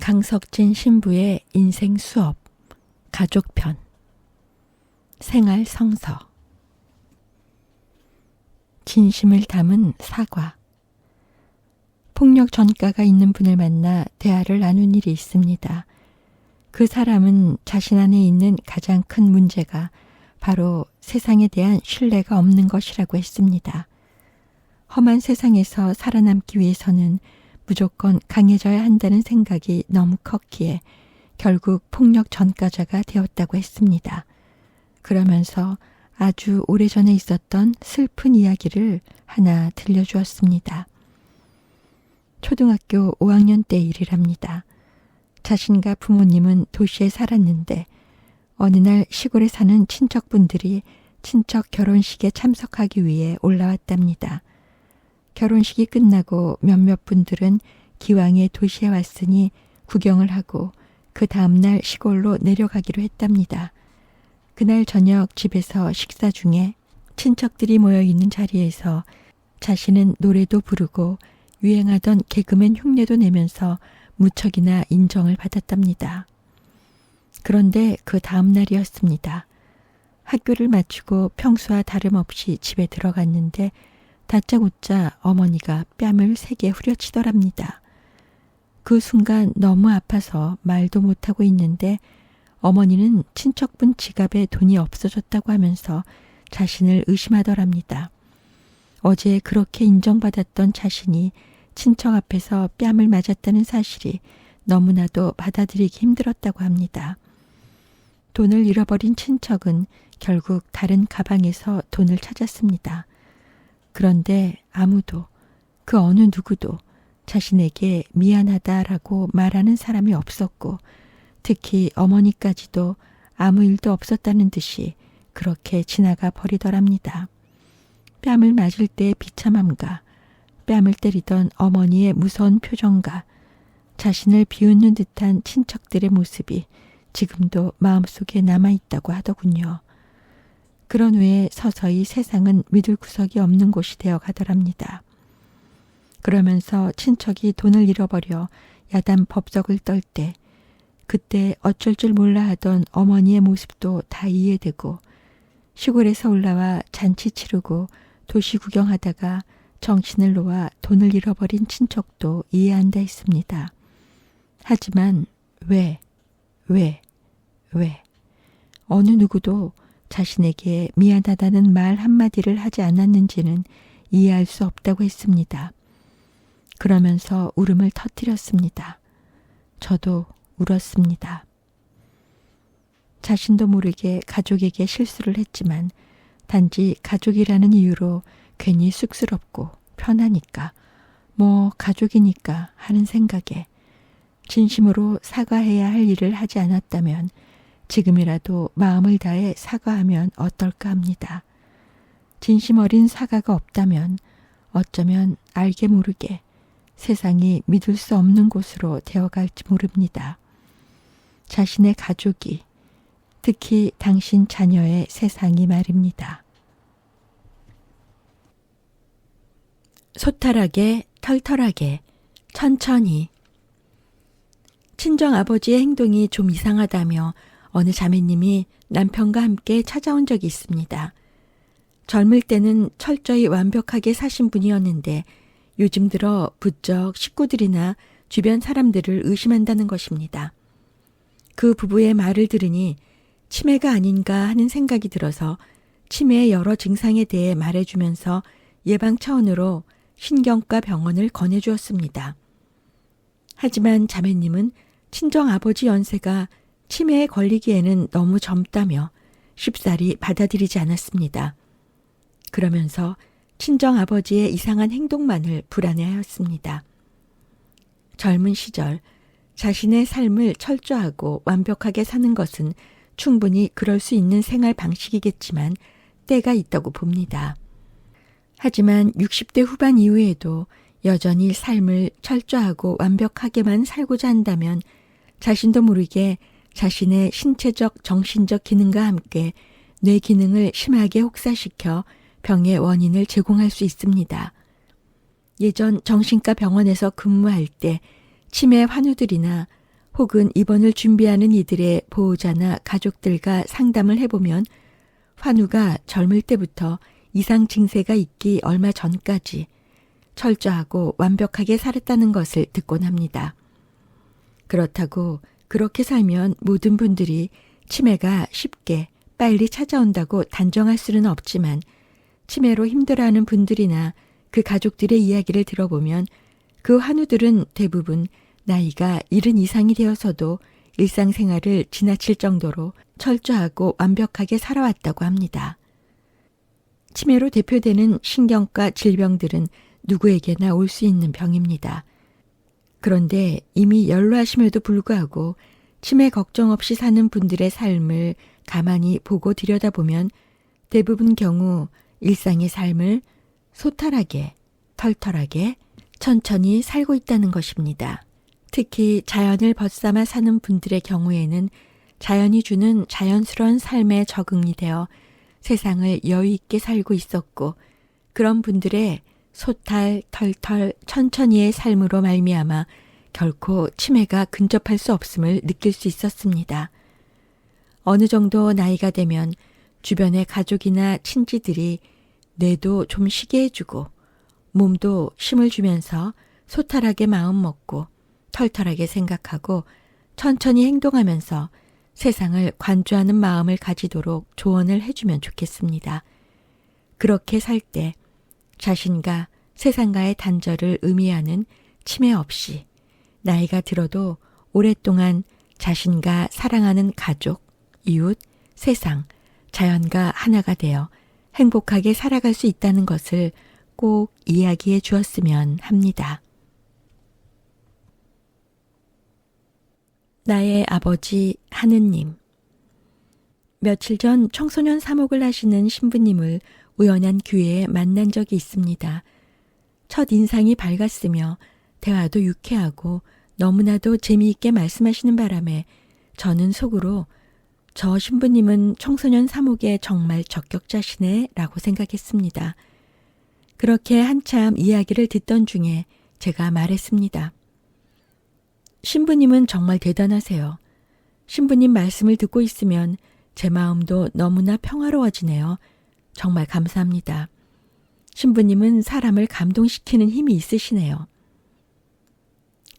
강석진 신부의 인생 수업, 가족편, 생활 성서, 진심을 담은 사과. 폭력 전과가 있는 분을 만나 대화를 나눈 일이 있습니다. 그 사람은 자신 안에 있는 가장 큰 문제가 바로 세상에 대한 신뢰가 없는 것이라고 했습니다. 험한 세상에서 살아남기 위해서는 무조건 강해져야 한다는 생각이 너무 컸기에 결국 폭력 전과자가 되었다고 했습니다. 그러면서 아주 오래전에 있었던 슬픈 이야기를 하나 들려주었습니다. 초등학교 5학년 때 일이랍니다. 자신과 부모님은 도시에 살았는데 어느 날 시골에 사는 친척분들이 친척 결혼식에 참석하기 위해 올라왔답니다. 결혼식이 끝나고 몇몇 분들은 기왕에 도시에 왔으니 구경을 하고 그 다음날 시골로 내려가기로 했답니다. 그날 저녁 집에서 식사 중에 친척들이 모여있는 자리에서 자신은 노래도 부르고 유행하던 개그맨 흉내도 내면서 무척이나 인정을 받았답니다. 그런데 그 다음 날이었습니다. 학교를 마치고 평소와 다름없이 집에 들어갔는데 다짜고짜 어머니가 뺨을 세게 후려치더랍니다. 그 순간 너무 아파서 말도 못하고 있는데 어머니는 친척분 지갑에 돈이 없어졌다고 하면서 자신을 의심하더랍니다. 어제 그렇게 인정받았던 자신이 친척 앞에서 뺨을 맞았다는 사실이 너무나도 받아들이기 힘들었다고 합니다. 돈을 잃어버린 친척은 결국 다른 가방에서 돈을 찾았습니다. 그런데 아무도, 그 어느 누구도 자신에게 미안하다라고 말하는 사람이 없었고 특히 어머니까지도 아무 일도 없었다는 듯이 그렇게 지나가 버리더랍니다. 뺨을 맞을 때의 비참함과 뺨을 때리던 어머니의 무서운 표정과 자신을 비웃는 듯한 친척들의 모습이 지금도 마음속에 남아있다고 하더군요. 그런 후에 서서히 세상은 믿을 구석이 없는 곳이 되어 가더랍니다. 그러면서 친척이 돈을 잃어버려 야단 법석을 떨 때 그때 어쩔 줄 몰라 하던 어머니의 모습도 다 이해되고 시골에서 올라와 잔치 치르고 도시 구경하다가 정신을 놓아 돈을 잃어버린 친척도 이해한다 했습니다. 하지만 왜? 어느 누구도 자신에게 미안하다는 말 한마디를 하지 않았는지는 이해할 수 없다고 했습니다. 그러면서 울음을 터뜨렸습니다. 저도 울었습니다. 자신도 모르게 가족에게 실수를 했지만 단지 가족이라는 이유로 괜히 쑥스럽고 편하니까 가족이니까 하는 생각에 진심으로 사과해야 할 일을 하지 않았다면 지금이라도 마음을 다해 사과하면 어떨까 합니다. 진심 어린 사과가 없다면 어쩌면 알게 모르게 세상이 믿을 수 없는 곳으로 되어갈지 모릅니다. 자신의 가족이, 특히 당신 자녀의 세상이 말입니다. 소탈하게, 털털하게, 천천히. 친정아버지의 행동이 좀 이상하다며 어느 자매님이 남편과 함께 찾아온 적이 있습니다. 젊을 때는 철저히 완벽하게 사신 분이었는데 요즘 들어 부쩍 식구들이나 주변 사람들을 의심한다는 것입니다. 그 부부의 말을 들으니 치매가 아닌가 하는 생각이 들어서 치매의 여러 증상에 대해 말해주면서 예방 차원으로 신경과 병원을 권해주었습니다. 하지만 자매님은 친정아버지 연세가 치매에 걸리기에는 너무 젊다며 쉽사리 받아들이지 않았습니다. 그러면서 친정아버지의 이상한 행동만을 불안해하였습니다. 젊은 시절 자신의 삶을 철저하고 완벽하게 사는 것은 충분히 그럴 수 있는 생활 방식이겠지만 때가 있다고 봅니다. 하지만 60대 후반 이후에도 여전히 삶을 철저하고 완벽하게만 살고자 한다면 자신도 모르게 자신의 신체적, 정신적 기능과 함께 뇌 기능을 심하게 혹사시켜 병의 원인을 제공할 수 있습니다. 예전 정신과 병원에서 근무할 때 치매 환우들이나 혹은 입원을 준비하는 이들의 보호자나 가족들과 상담을 해보면 환우가 젊을 때부터 이상 증세가 있기 얼마 전까지 철저하고 완벽하게 살았다는 것을 듣곤 합니다. 그렇다고 그렇게 살면 모든 분들이 치매가 쉽게 빨리 찾아온다고 단정할 수는 없지만 치매로 힘들어하는 분들이나 그 가족들의 이야기를 들어보면 그 환우들은 대부분 나이가 70 이상이 되어서도 일상생활을 지나칠 정도로 철저하고 완벽하게 살아왔다고 합니다. 치매로 대표되는 신경과 질병들은 누구에게나 올 수 있는 병입니다. 그런데 이미 연로하심에도 불구하고 치매 걱정 없이 사는 분들의 삶을 가만히 보고 들여다보면 대부분 경우 일상의 삶을 소탈하게, 털털하게, 천천히 살고 있다는 것입니다. 특히 자연을 벗삼아 사는 분들의 경우에는 자연이 주는 자연스러운 삶에 적응이 되어 세상을 여유 있게 살고 있었고 그런 분들의 소탈, 털털, 천천히의 삶으로 말미암아 결코 치매가 근접할 수 없음을 느낄 수 있었습니다. 어느 정도 나이가 되면 주변의 가족이나 친지들이 뇌도 좀 쉬게 해주고 몸도 쉼을 주면서 소탈하게 마음 먹고 털털하게 생각하고 천천히 행동하면서 세상을 관조하는 마음을 가지도록 조언을 해주면 좋겠습니다. 그렇게 살 때 자신과 세상과의 단절을 의미하는 치매 없이 나이가 들어도 오랫동안 자신과 사랑하는 가족, 이웃, 세상, 자연과 하나가 되어 행복하게 살아갈 수 있다는 것을 꼭 이야기해 주었으면 합니다. 나의 아버지 하느님. 며칠 전 청소년 사목을 하시는 신부님을 우연한 기회에 만난 적이 있습니다. 첫 인상이 밝았으며 대화도 유쾌하고 너무나도 재미있게 말씀하시는 바람에 저는 속으로 저 신부님은 청소년 사목에 정말 적격자시네 라고 생각했습니다. 그렇게 한참 이야기를 듣던 중에 제가 말했습니다. 신부님은 정말 대단하세요. 신부님 말씀을 듣고 있으면 제 마음도 너무나 평화로워지네요. 정말 감사합니다. 신부님은 사람을 감동시키는 힘이 있으시네요.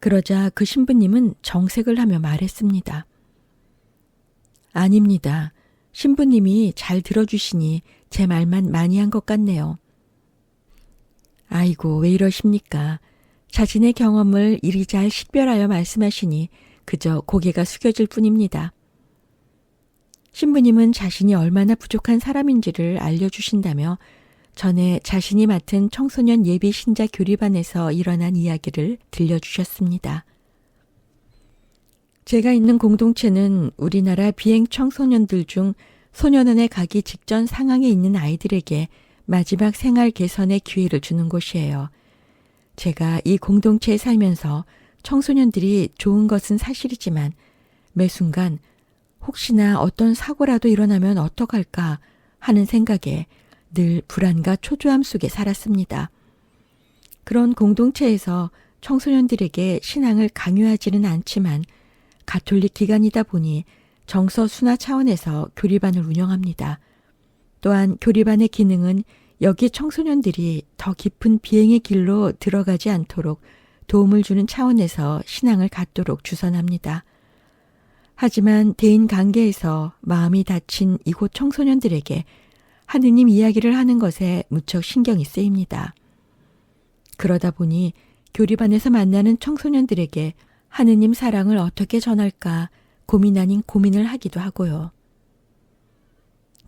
그러자 그 신부님은 정색을 하며 말했습니다. 아닙니다. 신부님이 잘 들어주시니 제 말만 많이 한 것 같네요. 아이고, 왜 이러십니까? 자신의 경험을 이리 잘 식별하여 말씀하시니 그저 고개가 숙여질 뿐입니다. 신부님은 자신이 얼마나 부족한 사람인지를 알려주신다며 전에 자신이 맡은 청소년 예비 신자 교리반에서 일어난 이야기를 들려주셨습니다. 제가 있는 공동체는 우리나라 비행 청소년들 중 소년원에 가기 직전 상황에 있는 아이들에게 마지막 생활 개선의 기회를 주는 곳이에요. 제가 이 공동체에 살면서 청소년들이 좋은 것은 사실이지만 매 순간 혹시나 어떤 사고라도 일어나면 어떡할까 하는 생각에 늘 불안과 초조함 속에 살았습니다. 그런 공동체에서 청소년들에게 신앙을 강요하지는 않지만 가톨릭 기관이다 보니 정서 순화 차원에서 교리반을 운영합니다. 또한 교리반의 기능은 여기 청소년들이 더 깊은 비행의 길로 들어가지 않도록 도움을 주는 차원에서 신앙을 갖도록 주선합니다. 하지만 대인 관계에서 마음이 다친 이곳 청소년들에게 하느님 이야기를 하는 것에 무척 신경이 쓰입니다. 그러다 보니 교리반에서 만나는 청소년들에게 하느님 사랑을 어떻게 전할까 고민 아닌 고민을 하기도 하고요.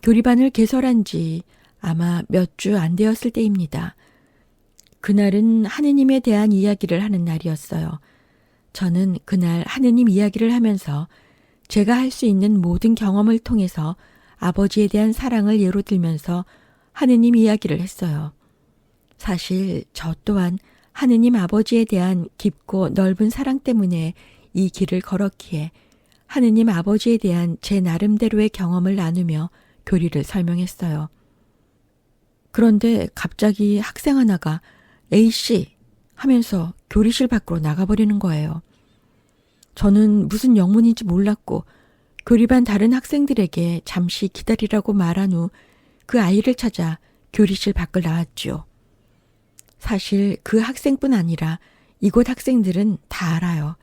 교리반을 개설한 지 아마 몇 주 안 되었을 때입니다. 그날은 하느님에 대한 이야기를 하는 날이었어요. 저는 그날 하느님 이야기를 하면서 제가 할 수 있는 모든 경험을 통해서 아버지에 대한 사랑을 예로 들면서 하느님 이야기를 했어요. 사실 저 또한 하느님 아버지에 대한 깊고 넓은 사랑 때문에 이 길을 걸었기에 하느님 아버지에 대한 제 나름대로의 경험을 나누며 교리를 설명했어요. 그런데 갑자기 학생 하나가 A씨 하면서 교리실 밖으로 나가버리는 거예요. 저는 무슨 영문인지 몰랐고 교리반 다른 학생들에게 잠시 기다리라고 말한 후 그 아이를 찾아 교리실 밖을 나왔지요. 사실 그 학생뿐 아니라 이곳 학생들은 다 알아요.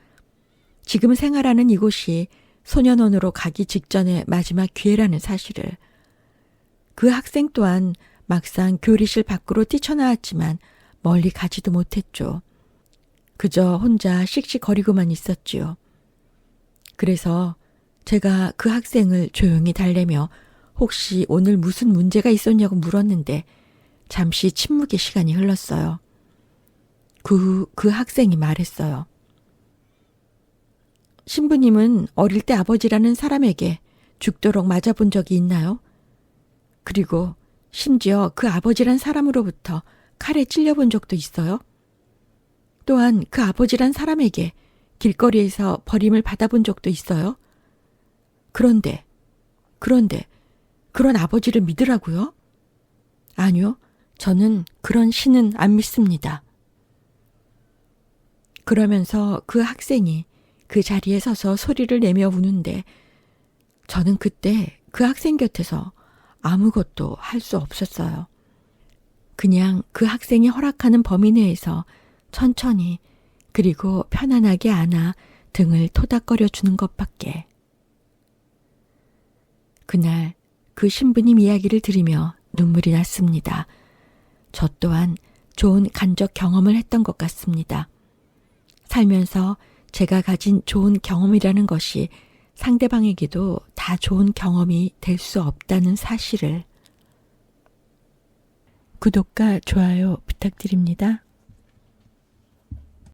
지금 생활하는 이곳이 소년원으로 가기 직전의 마지막 기회라는 사실을. 그 학생 또한 막상 교리실 밖으로 뛰쳐나왔지만 멀리 가지도 못했죠. 그저 혼자 씩씩거리고만 있었지요. 그래서 제가 그 학생을 조용히 달래며 혹시 오늘 무슨 문제가 있었냐고 물었는데 잠시 침묵의 시간이 흘렀어요. 그 학생이 말했어요. 신부님은 어릴 때 아버지라는 사람에게 죽도록 맞아본 적이 있나요? 그리고 심지어 그 아버지란 사람으로부터 칼에 찔려본 적도 있어요? 또한 그 아버지란 사람에게 길거리에서 버림을 받아본 적도 있어요? 그런데 그런 아버지를 믿으라고요? 아니요, 저는 그런 신은 안 믿습니다. 그러면서 그 학생이 그 자리에 서서 소리를 내며 우는데 저는 그때 그 학생 곁에서 아무것도 할 수 없었어요. 그냥 그 학생이 허락하는 범위 내에서 천천히 그리고 편안하게 안아 등을 토닥거려 주는 것밖에. 그날 그 신부님 이야기를 들으며 눈물이 났습니다. 저 또한 좋은 간접 경험을 했던 것 같습니다. 살면서 제가 가진 좋은 경험이라는 것이 상대방에게도 다 좋은 경험이 될 수 없다는 사실을. 구독과 좋아요 부탁드립니다.